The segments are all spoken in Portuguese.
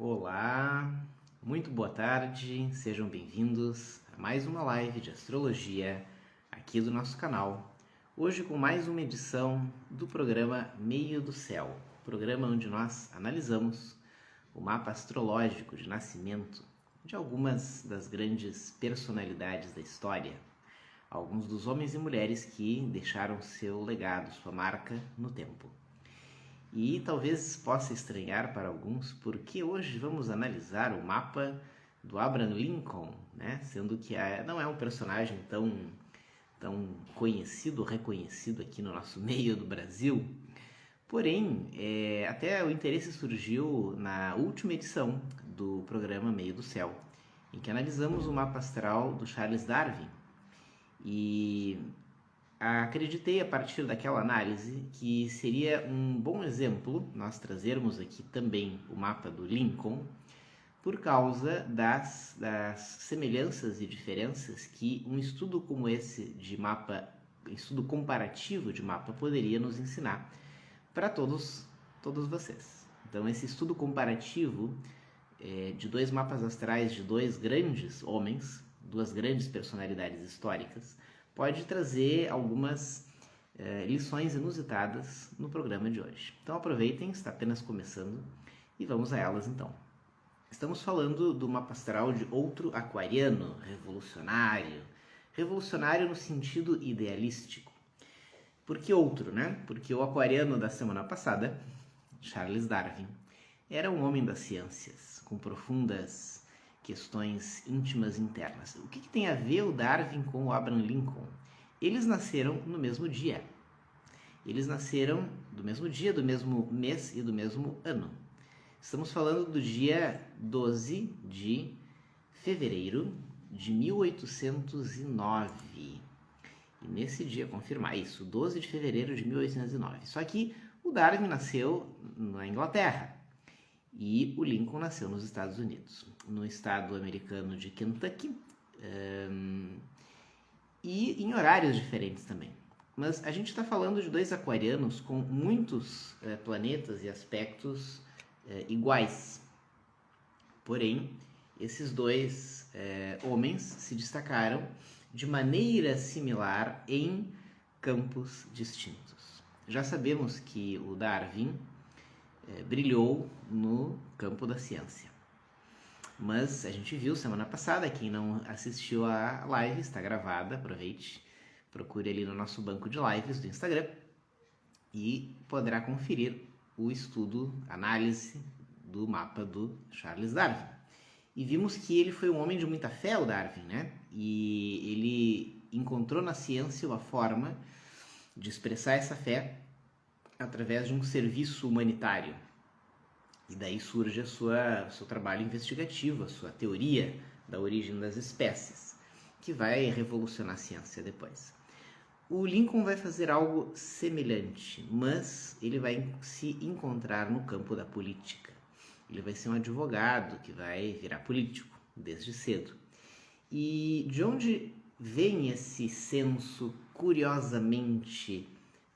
Olá, muito boa tarde, sejam bem-vindos a mais uma live de astrologia aqui do nosso canal. Hoje com mais uma edição do programa Meio do Céu, programa onde nós analisamos o mapa astrológico de nascimento de algumas das grandes personalidades da história, alguns dos homens e mulheres que deixaram seu legado, sua marca no tempo. E talvez possa estranhar para alguns, porque hoje vamos analisar o mapa do Abraham Lincoln, né? Sendo que não é um personagem tão conhecido, reconhecido aqui no nosso meio do Brasil. Porém, até o interesse surgiu na última edição do programa Meio do Céu, em que analisamos o mapa astral do Charles Darwin. E acreditei a partir daquela análise que seria um bom exemplo nós trazermos aqui também o mapa do Lincoln por causa das semelhanças e diferenças que um estudo como esse de mapa, estudo comparativo de mapa, poderia nos ensinar para todos vocês. Então esse estudo comparativo de dois mapas astrais de dois grandes homens, duas grandes personalidades históricas, pode trazer algumas lições inusitadas no programa de hoje. Então aproveitem, está apenas começando e vamos a elas então. Estamos falando do mapa astral de outro aquariano, revolucionário no sentido idealístico. Por que outro, né? Porque o aquariano da semana passada, Charles Darwin, era um homem das ciências, com profundas questões íntimas internas. O que tem a ver o Darwin com o Abraham Lincoln? Eles nasceram no mesmo dia. Eles nasceram do mesmo dia, do mesmo mês e do mesmo ano. Estamos falando do dia 12 de fevereiro de 1809. E nesse dia, confirmar isso, 12 de fevereiro de 1809. Só que o Darwin nasceu na Inglaterra. E o Lincoln nasceu nos Estados Unidos, no estado americano de Kentucky, e em horários diferentes também. Mas a gente está falando de dois aquarianos com muitos planetas e aspectos iguais. Porém, esses dois homens se destacaram de maneira similar em campos distintos. Já sabemos que o Darwin brilhou no campo da ciência. Mas a gente viu semana passada, quem não assistiu a live, está gravada, aproveite, procure ali no nosso banco de lives do Instagram e poderá conferir o estudo, análise do mapa do Charles Darwin. E vimos que ele foi um homem de muita fé, o Darwin, né? E ele encontrou na ciência uma forma de expressar essa fé através de um serviço humanitário. E daí surge o seu trabalho investigativo, a sua teoria da origem das espécies, que vai revolucionar a ciência depois. O Lincoln vai fazer algo semelhante, mas ele vai se encontrar no campo da política. Ele vai ser um advogado que vai virar político desde cedo. E de onde vem esse senso curiosamente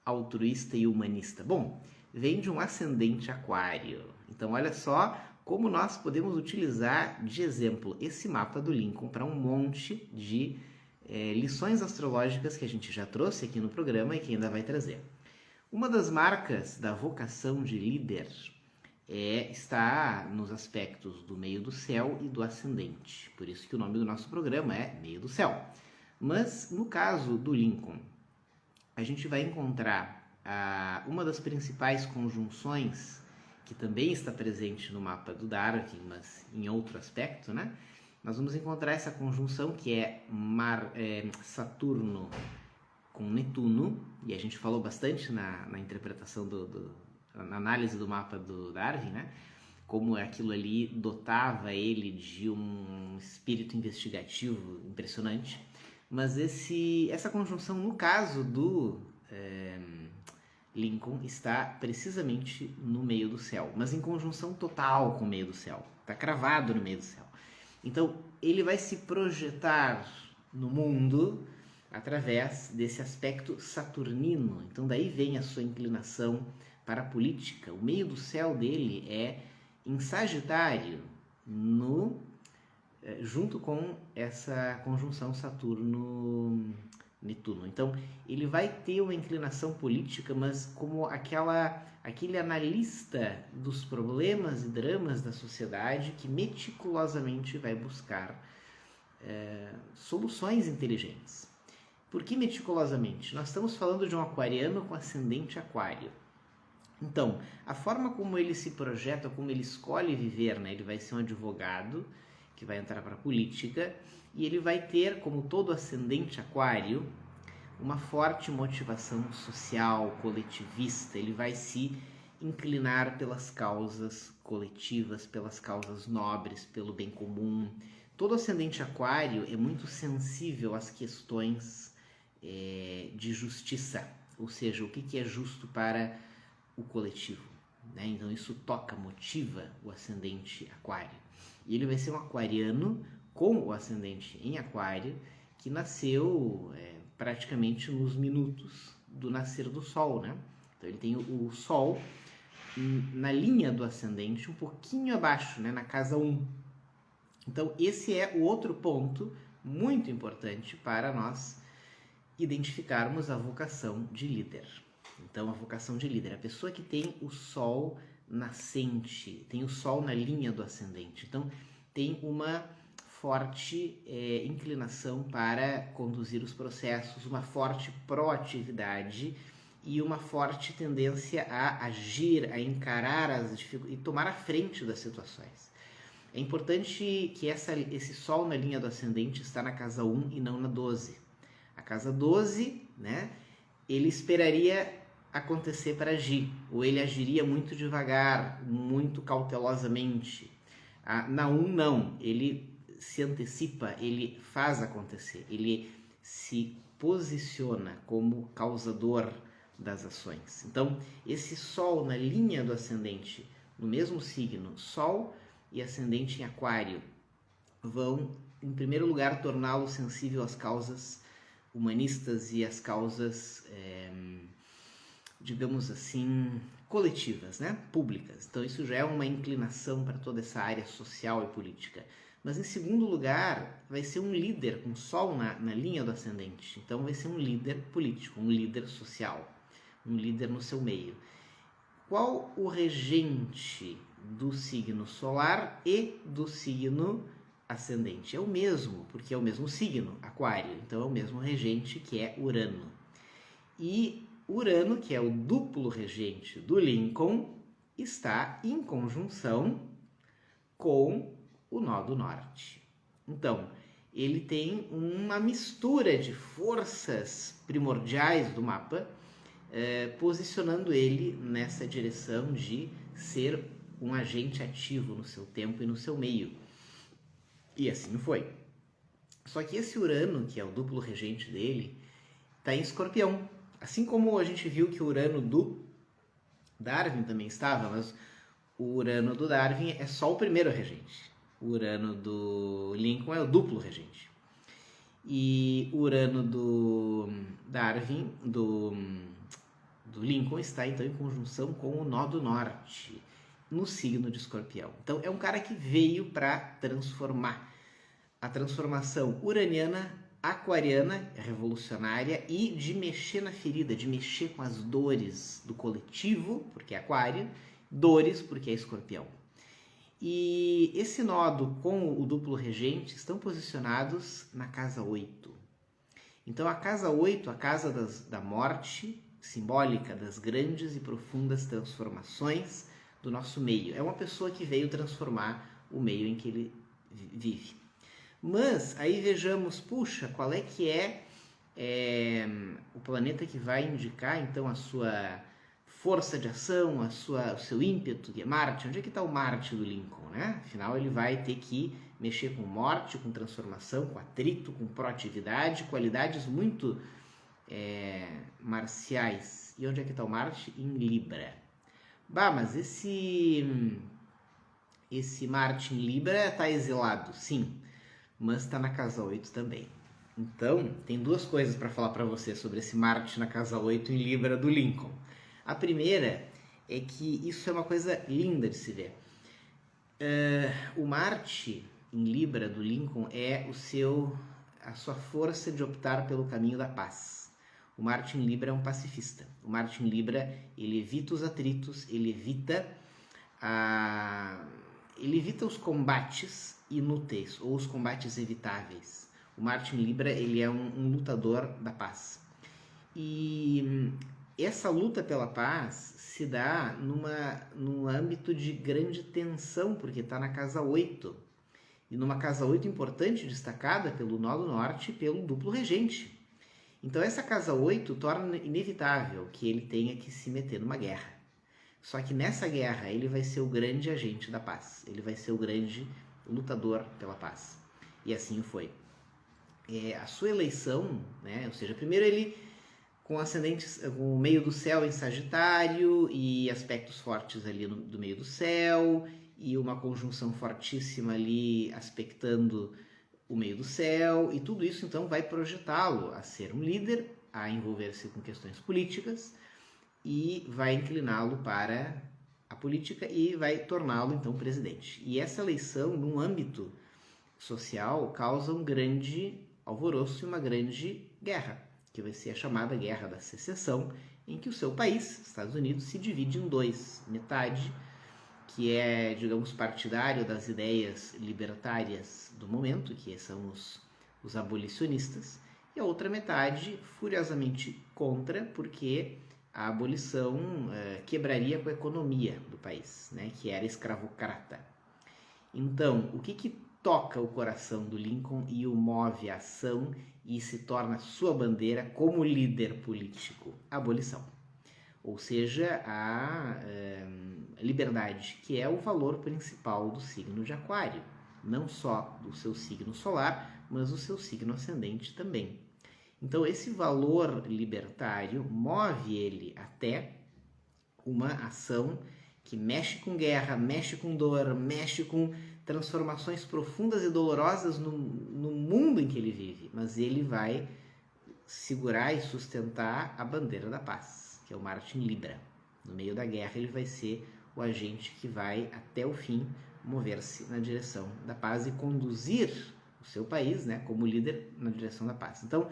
altruísta e humanista? Bom, vem de um ascendente aquário. Então olha só como nós podemos utilizar de exemplo esse mapa do Lincoln para um monte de lições astrológicas que a gente já trouxe aqui no programa e que ainda vai trazer. Uma das marcas da vocação de líder está nos aspectos do meio do céu e do ascendente. Por isso que o nome do nosso programa é Meio do Céu. Mas no caso do Lincoln, a gente vai encontrar uma das principais conjunções que também está presente no mapa do Darwin, mas em outro aspecto, né? Nós vamos encontrar essa conjunção que é Saturno com Netuno, e a gente falou bastante na interpretação, na análise do mapa do Darwin, né? Como aquilo ali dotava ele de um espírito investigativo impressionante. Mas essa conjunção, no caso do Lincoln, está precisamente no meio do céu, mas em conjunção total com o meio do céu. Está cravado no meio do céu. Então, ele vai se projetar no mundo através desse aspecto saturnino. Então, daí vem a sua inclinação para a política. O meio do céu dele é em Sagitário, junto com essa conjunção Saturno-Netuno. Então, ele vai ter uma inclinação política, mas como aquele analista dos problemas e dramas da sociedade que meticulosamente vai buscar soluções inteligentes. Por que meticulosamente? Nós estamos falando de um aquariano com ascendente aquário. Então, a forma como ele se projeta, como ele escolhe viver, né? Ele vai ser um advogado que vai entrar para a política e ele vai ter, como todo ascendente aquário, uma forte motivação social, coletivista. Ele vai se inclinar pelas causas coletivas, pelas causas nobres, pelo bem comum. Todo ascendente aquário é muito sensível às questões de justiça, ou seja, o que é justo para o coletivo, né? Então isso motiva o ascendente aquário. E ele vai ser um aquariano com o ascendente em aquário, que nasceu praticamente nos minutos do nascer do Sol, né? Então ele tem o Sol na linha do ascendente, um pouquinho abaixo, né? Na casa 1. Então esse é o outro ponto muito importante para nós identificarmos a vocação de líder. Então, a vocação de líder, a pessoa que tem o Sol nascente, tem o Sol na linha do ascendente. Então, tem uma forte inclinação para conduzir os processos, uma forte proatividade e uma forte tendência a agir, a encarar as dificuldades e tomar a frente das situações. É importante que esse Sol na linha do ascendente está na casa 1 e não na 12. A casa 12, né, ele esperaria acontecer para agir, ou ele agiria muito devagar, muito cautelosamente. Na 1 não, ele se antecipa, ele faz acontecer, ele se posiciona como causador das ações. Então, esse Sol na linha do ascendente, no mesmo signo, Sol e ascendente em Aquário, vão, em primeiro lugar, torná-lo sensível às causas humanistas e às causas, digamos assim, coletivas, né? Públicas. Então isso já é uma inclinação para toda essa área social e política. Mas em segundo lugar, vai ser um líder com Sol na linha do ascendente. Então vai ser um líder político, um líder social, um líder no seu meio. Qual o regente do signo solar e do signo ascendente? É o mesmo, porque é o mesmo signo, Aquário. Então é o mesmo regente, que é Urano. E Urano, que é o duplo regente do Lincoln, está em conjunção com o nó do norte. Então, ele tem uma mistura de forças primordiais do mapa, posicionando ele nessa direção de ser um agente ativo no seu tempo e no seu meio. E assim foi. Só que esse Urano, que é o duplo regente dele, está em Escorpião. Assim como a gente viu que o Urano do Darwin também estava, mas o Urano do Darwin é só o primeiro regente. O Urano do Lincoln é o duplo regente. E o Urano do Darwin, do Lincoln, está então em conjunção com o nó do norte, no signo de Escorpião. Então é um cara que veio para transformar. A transformação uraniana, aquariana, revolucionária, e de mexer na ferida, de mexer com as dores do coletivo, porque é aquário, dores, porque é Escorpião. E esse nodo com o duplo regente estão posicionados na casa 8. Então a casa 8, a casa da morte, simbólica das grandes e profundas transformações do nosso meio. É uma pessoa que veio transformar o meio em que ele vive. Mas aí vejamos, puxa, qual é que é o planeta que vai indicar então a sua força de ação, o seu ímpeto, que é Marte. Onde é que está o Marte do Lincoln, né? Afinal, ele vai ter que mexer com morte, com transformação, com atrito, com proatividade, qualidades muito marciais. E onde é que está o Marte? Em Libra. Bah, mas esse Marte em Libra está exilado, sim, mas está na casa 8 também. Então, tem duas coisas para falar para você sobre esse Marte na casa 8 em Libra do Lincoln. A primeira é que isso é uma coisa linda de se ver. O Marte em Libra do Lincoln é a sua força de optar pelo caminho da paz. O Marte em Libra é um pacifista. O Marte em Libra, ele evita os atritos, ele evita os combates inúteis ou os combates evitáveis. O Marte em Libra, ele é um lutador da paz. E essa luta pela paz se dá num âmbito de grande tensão, porque está na casa 8. E numa casa 8 importante, destacada pelo nó do norte e pelo duplo regente. Então essa casa 8 torna inevitável que ele tenha que se meter numa guerra. Só que nessa guerra ele vai ser o grande agente da paz. Ele vai ser o grande lutador pela paz. E assim foi. A sua eleição, né? Ou seja, primeiro ele com ascendentes, com o meio do céu em Sagitário e aspectos fortes ali do meio do céu e uma conjunção fortíssima ali aspectando o meio do céu, e tudo isso então vai projetá-lo a ser um líder, a envolver-se com questões políticas e vai incliná-lo para a política e vai torná-lo então presidente. E essa eleição, num âmbito social, causa um grande alvoroço e uma grande guerra, que vai ser a chamada Guerra da Secessão, em que o seu país, Estados Unidos, se divide em dois. Metade que é, digamos, partidário das ideias libertárias do momento, que são os abolicionistas, e a outra metade furiosamente contra, porque a abolição quebraria com a economia do país, né, que era escravocrata. Então, o que toca o coração do Lincoln e o move à ação e se torna sua bandeira como líder político? A abolição. Ou seja, a liberdade, que é o valor principal do signo de Aquário. Não só do seu signo solar, mas do seu signo ascendente também. Então, esse valor libertário move ele até uma ação que mexe com guerra, mexe com dor, mexe com transformações profundas e dolorosas no mundo em que ele vive. Mas ele vai segurar e sustentar a bandeira da paz, que é o Marte em Libra. No meio da guerra, ele vai ser o agente que vai, até o fim, mover-se na direção da paz e conduzir o seu país, né, como líder, na direção da paz. Então,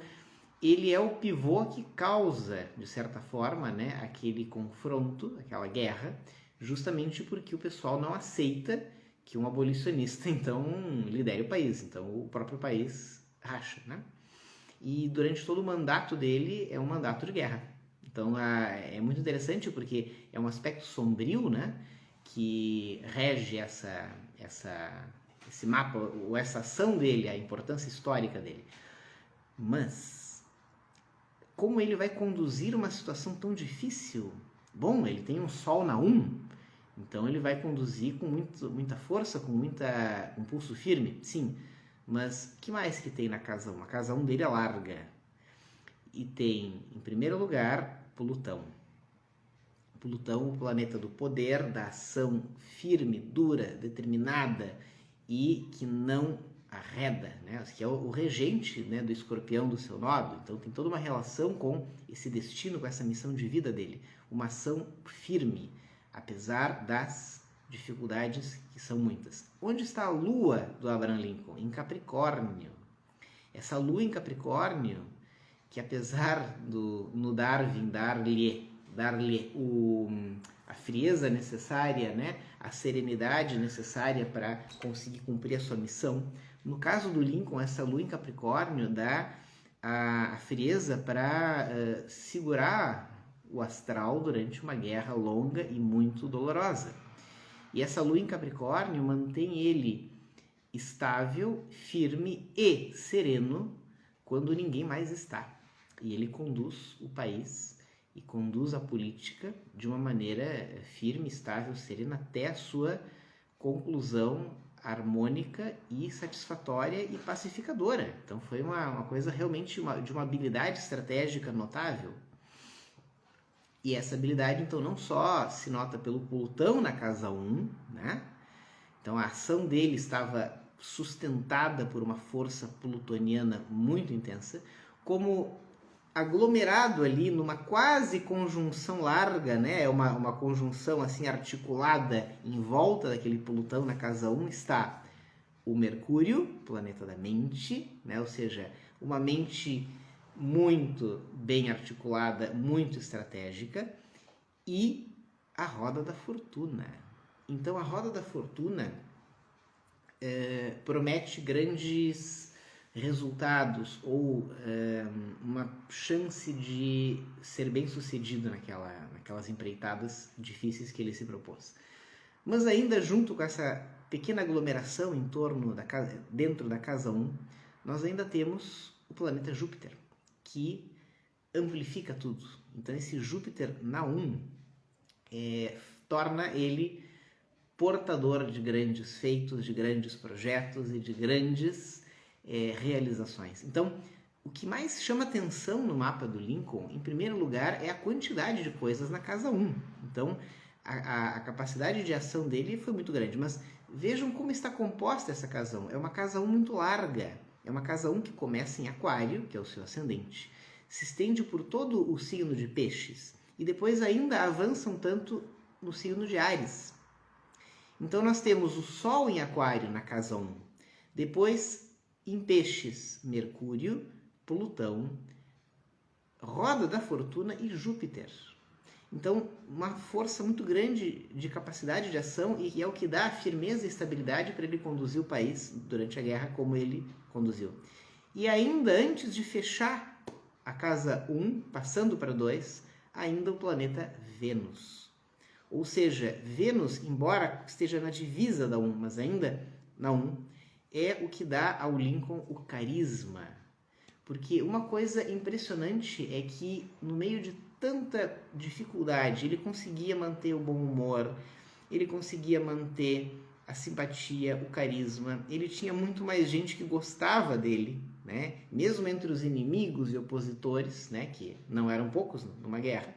ele é o pivô que causa, de certa forma, né, aquele confronto, aquela guerra, justamente porque o pessoal não aceita que um abolicionista, então, lidere o país. Então, o próprio país racha, né? E durante todo o mandato dele é um mandato de guerra. Então é muito interessante porque é um aspecto sombrio, né, que rege esse mapa, ou essa ação dele, a importância histórica dele. Mas como ele vai conduzir uma situação tão difícil? Bom, ele tem um Sol na 1, então ele vai conduzir com muita força, com um pulso firme, sim. Mas o que mais que tem na casa 1? A casa 1 dele é larga. E tem, em primeiro lugar, Plutão. Plutão, o planeta do poder, da ação firme, dura, determinada e que não arreda, né? Que é o regente, né, do escorpião do seu nodo. Então tem toda uma relação com esse destino, com essa missão de vida dele. Uma ação firme, apesar das dificuldades que são muitas. Onde está a lua do Abraham Lincoln? Em Capricórnio. Essa lua em Capricórnio, que apesar no Darwin dar-lhe a frieza necessária, né, a serenidade necessária para conseguir cumprir a sua missão, no caso do Lincoln, essa lua em Capricórnio dá a frieza para segurar o astral durante uma guerra longa e muito dolorosa. E essa lua em Capricórnio mantém ele estável, firme e sereno quando ninguém mais está. E ele conduz o país e conduz a política de uma maneira firme, estável, serena, até a sua conclusão harmônica e satisfatória e pacificadora. Então foi uma coisa realmente de uma habilidade estratégica notável. E essa habilidade, então, não só se nota pelo Plutão na casa 1, né? Então a ação dele estava sustentada por uma força plutoniana muito intensa, como aglomerado ali numa quase conjunção larga, né? Uma conjunção assim articulada em volta daquele Plutão na casa 1 está o Mercúrio, planeta da mente, né? Ou seja, uma mente muito bem articulada, muito estratégica, e a roda da fortuna. Então a roda da fortuna promete grandes resultados ou uma chance de ser bem sucedido naquelas empreitadas difíceis que ele se propôs. Mas ainda junto com essa pequena aglomeração em torno dentro da casa 1, nós ainda temos o planeta Júpiter, que amplifica tudo. Então esse Júpiter na 1 torna ele portador de grandes feitos, de grandes projetos e de grandes realizações. Então, o que mais chama atenção no mapa do Lincoln, em primeiro lugar, é a quantidade de coisas na casa 1. Então, a capacidade de ação dele foi muito grande. Mas vejam como está composta essa casa 1. É uma casa 1 muito larga. É uma casa 1 que começa em Aquário, que é o seu ascendente, se estende por todo o signo de Peixes e depois ainda avança um tanto no signo de Áries. Então nós temos o Sol em Aquário na casa 1, depois em Peixes, Mercúrio, Plutão, roda da fortuna e Júpiter. Então, uma força muito grande de capacidade de ação e é o que dá firmeza e estabilidade para ele conduzir o país durante a guerra como ele conduziu. E ainda antes de fechar a casa 1, passando para 2, ainda o planeta Vênus. Ou seja, Vênus, embora esteja na divisa da 1, mas ainda na 1, é o que dá ao Lincoln o carisma. Porque uma coisa impressionante é que no meio de tanta dificuldade, ele conseguia manter o bom humor, ele conseguia manter a simpatia, o carisma, ele tinha muito mais gente que gostava dele, né? Mesmo entre os inimigos e opositores, né? Que não eram poucos numa guerra,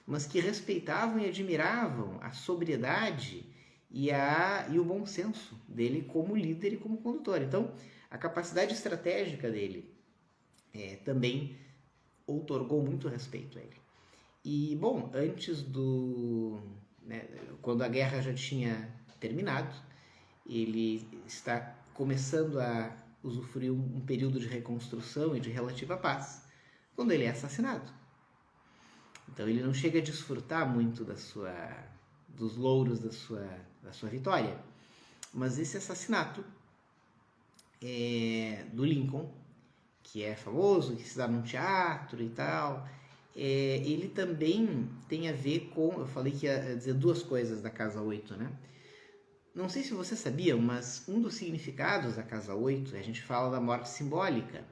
mas que respeitavam e admiravam a sobriedade e o bom senso dele como líder e como condutor. Então, a capacidade estratégica dele também outorgou muito respeito a ele. E, bom, quando a guerra já tinha terminado, ele está começando a usufruir um período de reconstrução e de relativa paz, quando ele é assassinado. Então ele não chega a desfrutar muito dos louros da sua vitória. Mas esse assassinato do Lincoln, que é famoso, que se dá num teatro e tal, ele também tem a ver com... Eu falei que ia dizer duas coisas da casa 8, né? Não sei se você sabia, mas um dos significados da casa 8, a gente fala da morte simbólica.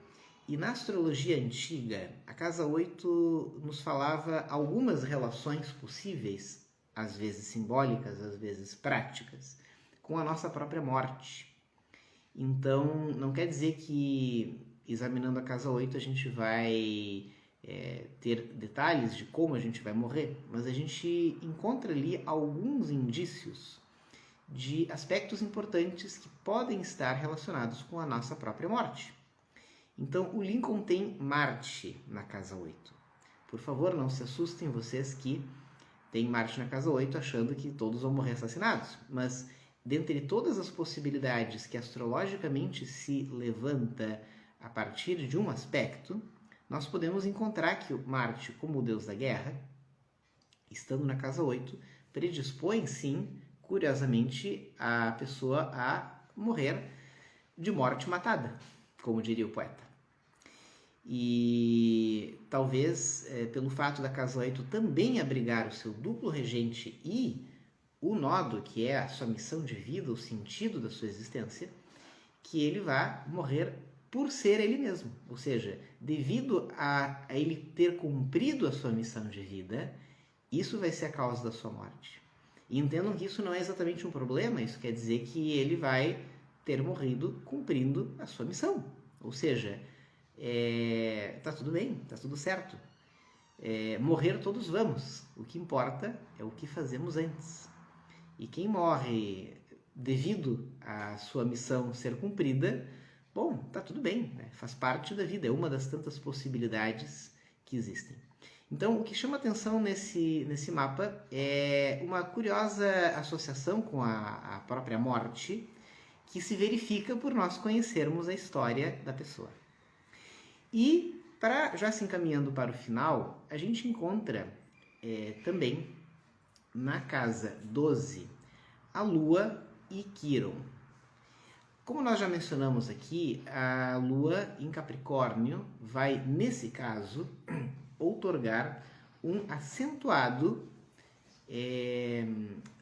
E na astrologia antiga, a casa 8 nos falava algumas relações possíveis, às vezes simbólicas, às vezes práticas, com a nossa própria morte. Então, não quer dizer que, examinando a casa 8, a gente vai ter detalhes de como a gente vai morrer, mas a gente encontra ali alguns indícios de aspectos importantes que podem estar relacionados com a nossa própria morte. Então, o Lincoln tem Marte na casa 8. Por favor, não se assustem vocês que tem Marte na casa 8 achando que todos vão morrer assassinados. Mas, dentre todas as possibilidades que astrologicamente se levanta a partir de um aspecto, nós podemos encontrar que o Marte, como o deus da guerra, estando na casa 8, predispõe, sim, curiosamente, a pessoa a morrer de morte matada, como diria o poeta. E talvez pelo fato da casa 8 também abrigar o seu duplo regente e o nodo, que é a sua missão de vida, o sentido da sua existência, que ele vá morrer por ser ele mesmo. Ou seja, devido a ele ter cumprido a sua missão de vida, isso vai ser a causa da sua morte. E entendam que isso não é exatamente um problema, isso quer dizer que ele vai ter morrido cumprindo a sua missão. Ou seja, tá tudo bem, tá tudo certo. Morrer todos vamos, o que importa é o que fazemos antes. E quem morre devido à sua missão ser cumprida, bom, tá tudo bem, né? Faz parte da vida, é uma das tantas possibilidades que existem. Então, o que chama atenção nesse mapa é uma curiosa associação com a própria morte, que se verifica por nós conhecermos a história da pessoa. E, já se encaminhando para o final, a gente encontra também na casa 12 a Lua e Quiron. Como nós já mencionamos aqui, a Lua em Capricórnio vai, nesse caso, outorgar um acentuado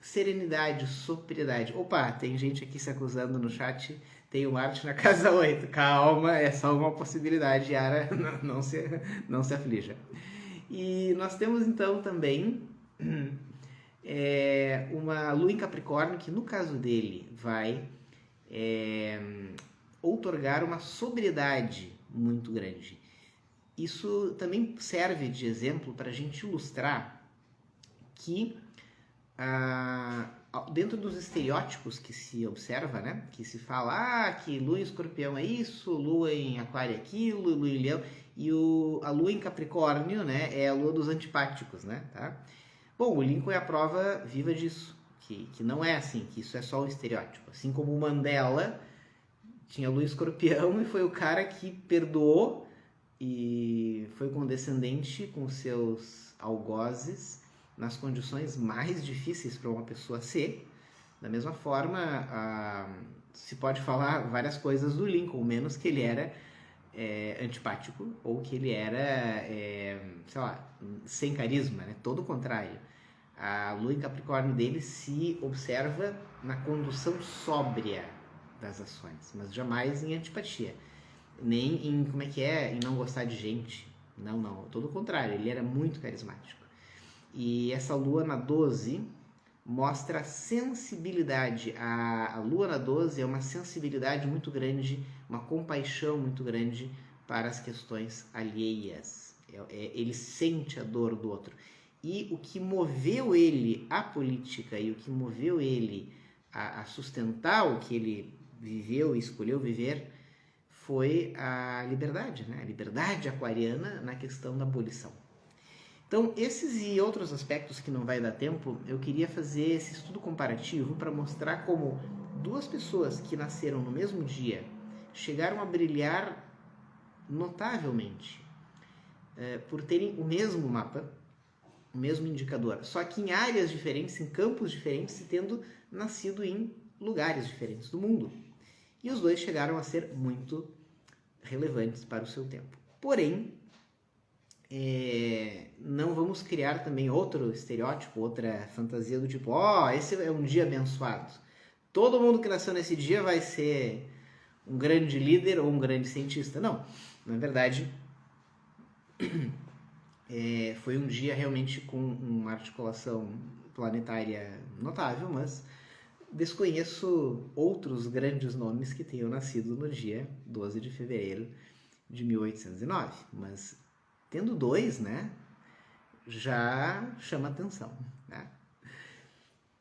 serenidade, sobriedade. Opa, tem gente aqui se acusando no chat, tem o Marte na casa 8. Calma, é só uma possibilidade, Yara, não se aflija. E nós temos então também uma Lua em Capricórnio, que no caso dele vai outorgar uma sobriedade muito grande. Isso também serve de exemplo para a gente ilustrar que dentro dos estereótipos que se observa, né, que se fala que Lua em Escorpião é isso, Lua em Aquário é aquilo, Lua em Leão, e a Lua em Capricórnio, né, é a Lua dos antipáticos, né, tá? Bom, o Lincoln é a prova viva disso, que não é assim, que isso é só um estereótipo. Assim como o Mandela tinha Lua em Escorpião e foi o cara que perdoou e foi condescendente com seus algozes nas condições mais difíceis para uma pessoa ser. Da mesma forma, se pode falar várias coisas do Lincoln, menos que ele era antipático ou que ele era, sei lá, sem carisma, né? Todo o contrário. A Lua em Capricórnio dele se observa na condução sóbria das ações, mas jamais em antipatia. Nem em, em não gostar de gente. Não. Todo o contrário, ele era muito carismático. E essa Lua na 12 mostra sensibilidade. A Lua na 12 é uma sensibilidade muito grande, uma compaixão muito grande para as questões alheias. Ele sente a dor do outro. E o que moveu ele à política e o que moveu ele a sustentar o que ele viveu e escolheu viver foi a liberdade, né? A liberdade aquariana na questão da abolição. Então, esses e outros aspectos que não vai dar tempo, eu queria fazer esse estudo comparativo para mostrar como duas pessoas que nasceram no mesmo dia chegaram a brilhar notavelmente por terem o mesmo mapa, o mesmo indicador, só que em áreas diferentes, em campos diferentes, e tendo nascido em lugares diferentes do mundo. E os dois chegaram a ser muito relevantes para o seu tempo. Porém, não vamos criar também outro estereótipo, outra fantasia do tipo, esse é um dia abençoado. Todo mundo que nasceu nesse dia vai ser um grande líder ou um grande cientista. Não, na verdade, foi um dia realmente com uma articulação planetária notável, mas desconheço outros grandes nomes que tenham nascido no dia 12 de fevereiro de 1809, mas tendo dois, né, já chama atenção, né?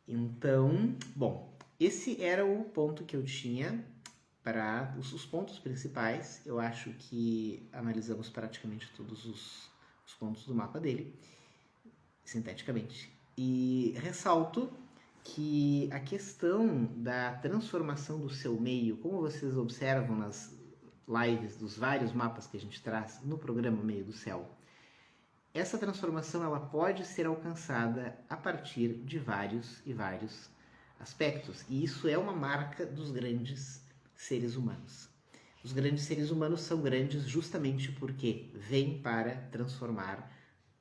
Então, bom, esse era o ponto que eu tinha para os pontos principais. Eu acho que analisamos praticamente todos os pontos do mapa dele, sinteticamente. E ressalto que a questão da transformação do seu meio, como vocês observam nas lives dos vários mapas que a gente traz no programa Meio do Céu, essa transformação ela pode ser alcançada a partir de vários e vários aspectos. E isso é uma marca dos grandes seres humanos. Os grandes seres humanos são grandes justamente porque vêm para transformar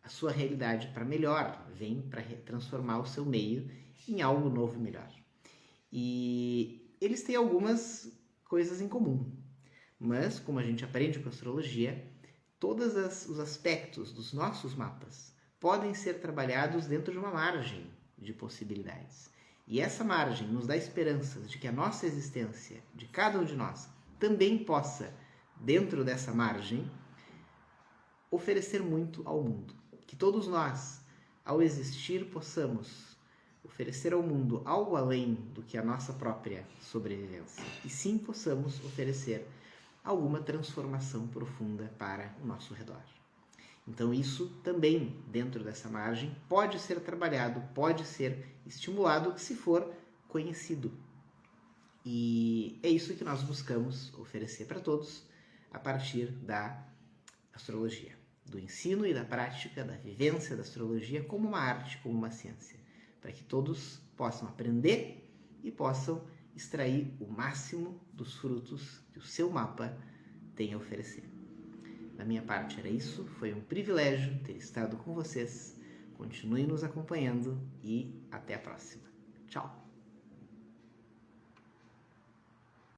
a sua realidade para melhor, vêm para transformar o seu meio em algo novo e melhor. E eles têm algumas coisas em comum, mas como a gente aprende com a astrologia, todos os aspectos dos nossos mapas podem ser trabalhados dentro de uma margem de possibilidades. E essa margem nos dá esperanças de que a nossa existência, de cada um de nós, também possa, dentro dessa margem, oferecer muito ao mundo. Que todos nós, ao existir, possamos oferecer ao mundo algo além do que a nossa própria sobrevivência. E sim possamos oferecer alguma transformação profunda para o nosso redor. Então isso também, dentro dessa margem, pode ser trabalhado, pode ser estimulado se for conhecido. E é isso que nós buscamos oferecer para todos a partir da astrologia, do ensino e da prática, da vivência da astrologia como uma arte, como uma ciência, para que todos possam aprender e possam extrair o máximo dos frutos que o seu mapa tem a oferecer. Da minha parte era isso, foi um privilégio ter estado com vocês. Continuem nos acompanhando e até a próxima. Tchau!